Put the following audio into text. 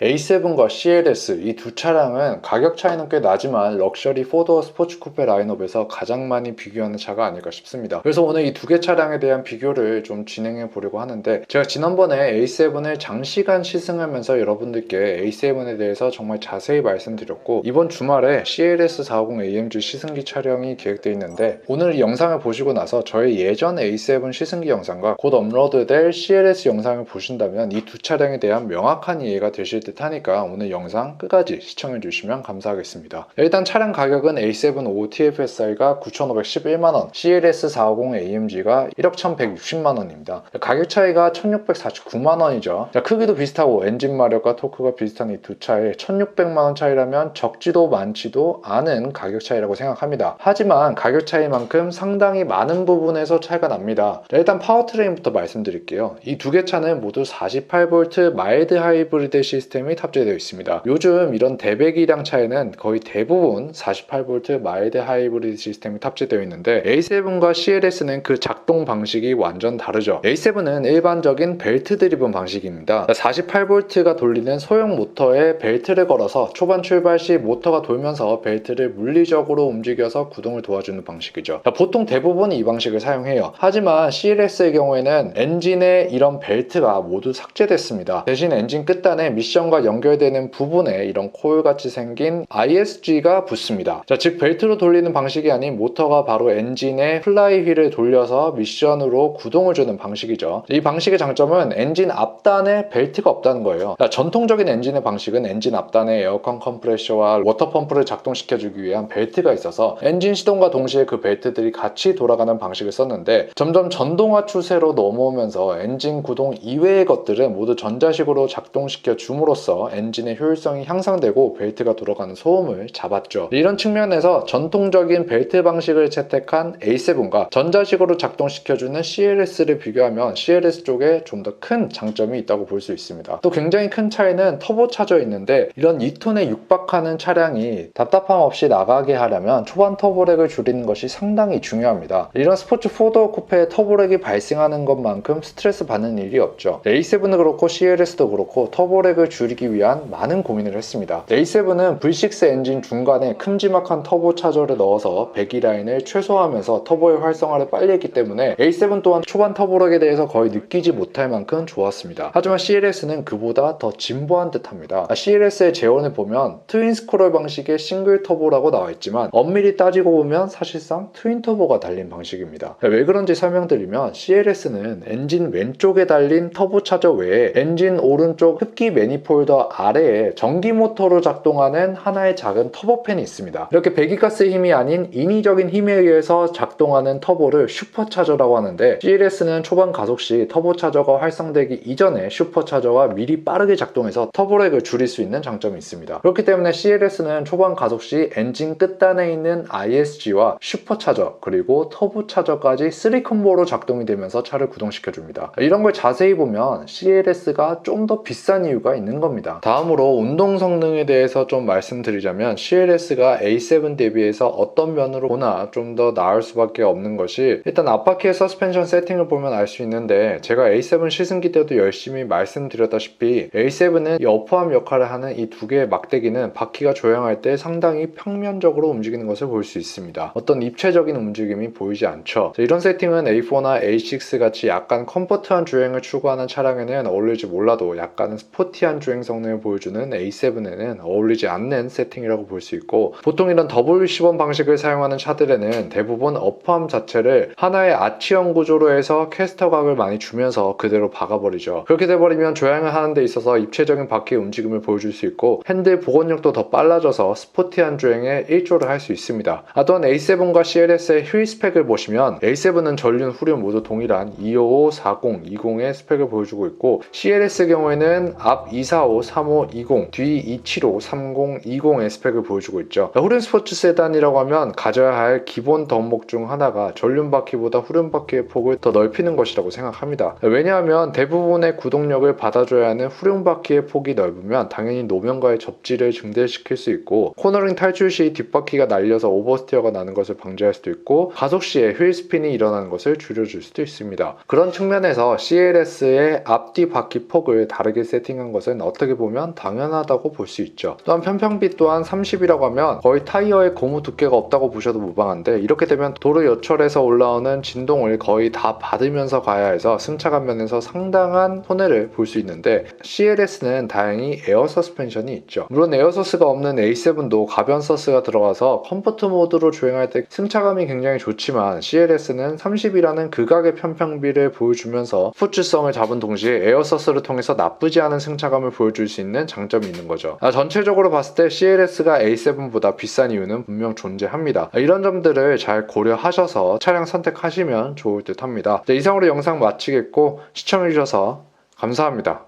A7과 CLS 이 두 차량은 가격 차이는 꽤 나지만 럭셔리 4도어 스포츠 쿠페 라인업에서 가장 많이 비교하는 차가 아닐까 싶습니다. 그래서 오늘 이 두 개 차량에 대한 비교를 좀 진행해 보려고 하는데, 제가 지난번에 A7을 장시간 시승하면서 여러분들께 A7에 대해서 정말 자세히 말씀드렸고, 이번 주말에 CLS 450 AMG 시승기 촬영이 계획되어 있는데, 오늘 이 영상을 보시고 나서 저의 예전 A7 시승기 영상과 곧 업로드될 CLS 영상을 보신다면 이 두 차량에 대한 명확한 이해가 되실 듯 하니까 오늘 영상 끝까지 시청해 주시면 감사하겠습니다. 일단 차량 가격은 A7 5TFSI가 9,511만원, CLS 450 AMG가 1억 1,160만원입니다. 가격 차이가 1,649만원이죠. 크기도 비슷하고 엔진 마력과 토크가 비슷한 이 두 차에 1,600만원 차이라면 적지도 많지도 않은 가격 차이라고 생각합니다. 하지만 가격 차이만큼 상당히 많은 부분에서 차이가 납니다. 일단 파워트레인부터 말씀드릴게요. 이 두 개 차는 모두 48V 마일드 하이브리드 시스템이 탑재되어 있습니다. 요즘 이런 대배기량 차에는 거의 대부분 48V 마일드 하이브리드 시스템이 탑재되어 있는데, A7과 CLS는 그 작동 방식이 완전 다르죠. A7은 일반적인 벨트 드리븐 방식입니다. 48V가 돌리는 소형 모터에 벨트를 걸어서 초반 출발 시 모터가 돌면서 벨트를 물리적으로 움직여서 구동을 도와주는 방식이죠. 보통 대부분 이 방식을 사용해요. 하지만 CLS의 경우에는 엔진에 이런 벨트가 모두 삭제됐습니다. 대신 엔진 끝단에 미션과 연결되는 부분에 이런 코일같이 생긴 ISG가 붙습니다. 즉 벨트로 돌리는 방식이 아닌 모터가 바로 엔진의 플라이 휠을 돌려서 미션으로 구동을 주는 방식이죠. 이 방식의 장점은 엔진 앞단에 벨트가 없다는 거예요. 전통적인 엔진의 방식은 엔진 앞단에 에어컨 컴프레셔와 워터 펌프를 작동시켜주기 위한 벨트가 있어서 엔진 시동과 동시에 그 벨트들이 같이 돌아가는 방식을 썼는데, 점점 전동화 추세로 넘어오면서 엔진 구동 이외의 것들은 모두 전자식으로 작동시켜 줌으로써 엔진의 효율성이 향상되고 벨트가 돌아가는 소음을 잡았죠. 이런 측면에서 전통적인 벨트 방식을 채택한 A7과 전자식으로 작동시켜주는 CLS를 비교하면 CLS 쪽에 좀 더 큰 장점이 있다고 볼 수 있습니다. 또 굉장히 큰 차이는 터보차저에 있는데, 이런 2톤에 육박하는 차량이 답답함 없이 나가게 하려면 초반 터보렉을 줄이는 것이 상당히 중요합니다. 이런 스포츠 4도어 쿠페에 터보렉이 발생하는 것만큼 스트레스 받는 일이 없죠. A7도 그렇고 CLS도 그렇고 터보렉을 줄이기 위한 많은 고민을 했습니다. A7은 V6 엔진 중간에 큼지막한 터보차저를 넣어서 배기 라인을 최소화하면서 터보의 활성화를 빨리 했기 때문에 A7 또한 초반 터보렉에 대해서 거의 느끼지 못할 만큼 좋았습니다. 하지만 CLS는 그보다 더 진보한 듯합니다. CLS의 재원을 보면 트윈 스크롤 방식의 싱글 터보라고 나와있지만 엄밀히 따지고 보면 사실상 트윈 터보가 달린 방식입니다. 왜 그런지 설명드리면, CLS는 엔진 왼쪽에 달린 터보차저 외에 엔진 오른쪽 흡기 매니폴더 아래에 전기 모터로 작동하는 하나의 작은 터보팬이 있습니다. 이렇게 배기가스 힘이 아닌 인위적인 힘에 의해서 작동하는 터보를 슈퍼차저라고 하는데, CLS는 초반 가속 시 터보차저가 활성되기 이전에 슈퍼차저가 미리 빠르게 작동해서 터보렉을 줄일 수 있는 장점이 있습니다. 그렇기 때문에 CLS는 초반 가속 시 엔진 끝단에 있는 ISG와 슈퍼차저 그리고 터보차저까지 3콤보로 작동이 되면서 차를 구동시켜줍니다. 이런 걸 자세히 보면 CLS가 좀 더 비싼 이유가 있는 겁니다. 다음으로 운동 성능에 대해서 좀 말씀드리자면, CLS가 A7 대비해서 어떤 면으로 보나 좀 더 나을 수밖에 없는 것이, 일단 앞바퀴의 서스펜션 세팅을 보면 알 수 있는데, 제가 A7 시승기 때도 열심히 말씀드렸다시피 A7은 이 어퍼암 역할을 하는 이 두 개의 막대기는 바퀴가 조향할 때 상당히 평면적으로 움직이는 것을 볼 수 있습니다. 어떤 입체적인 움직임이 보이지 않죠. 이런 세팅은 A4나 A6 같이 약간 컴포트한 주행을 추구하는 차량에는 어울릴지 몰라도 약간은 스포티한 주행 성능을 보여주는 A7에는 어울리지 않는 세팅이라고 볼 수 있고, 보통 이런 더블 시범 방식을 사용하는 차들에는 대부분 어퍼암 자체를 하나의 아치형 구조로 해서 캐스터각을 많이 주면서 그대로 박아버리죠. 그렇게 돼버리면 조향을 하는 데 있어서 입체적인 바퀴의 움직임을 보여줄 수 있고, 핸들 복원력도 더 빨라져서 스포티한 주행에 일조를 할 수 있습니다. 또한 A7과 CLS의 휠 스펙을 보시면, A7은 전륜, 후륜 모두 동일한 255, 40, 20의 스펙을 보여주고 있고, CLS 경우에는 앞 245, 35, 20, 뒤 275, 30, 20의 스펙을 보여주고 있죠. 후륜 스포츠 세단이라고 하면 가져야 할 기본 덕목 중 하나가 전륜 바퀴보다 후륜 바퀴의 폭을 더 넓히는 것이라고 생각합니다. 왜냐하면 대부분의 구동력을 받아줘야 하는 후륜 바퀴의 폭이 넓으면 당연히 노면과의 접지를 증대시킬 수 있고, 코너링 탈출 시 뒷바퀴가 날려서 오버스티어가 나는 것을 방지할 수도 있고, 가속 시에 휠 스핀이 일어나는 것을 줄여줄 수도 있습니다. 그런 측면에서 CLS의 앞뒤 바퀴 폭을 다르게 세팅한 것은 어떻게 보면 당연하다고 볼 수 있죠. 또한 편평비 또한 30이라고 하면 거의 타이어에 고무 두께가 없다고 보셔도 무방한데, 이렇게 되면 도로 여철에서 올라오는 진동을 거의 다 받으면서 가야 해서 승차감 면에서 상당한 손해를 볼 수 있는데, CLS는 다행히 에어 서스펜션이 있죠. 물론 에어 서스가 없는 A7도 가변 서스가 들어가서 컴포트 모드로 주행할 때 승차감이 굉장히 좋지만, CLS는 30이라는 극악의 편평비를 보여주면서 스포츠성을 잡은 동시에 에어 서스를 통해서 나쁘지 않은 승차감을 보여줄 수 있는 장점이 있는 거죠. 전체적으로 봤을 때 CLS가 A7보다 비싼 이유는 분명 존재합니다. 이런 점들을 잘 고려하셔서 차량 선택하시면 좋을 듯 합니다. 이상으로 영상 마치겠고, 시청해주셔서 감사합니다.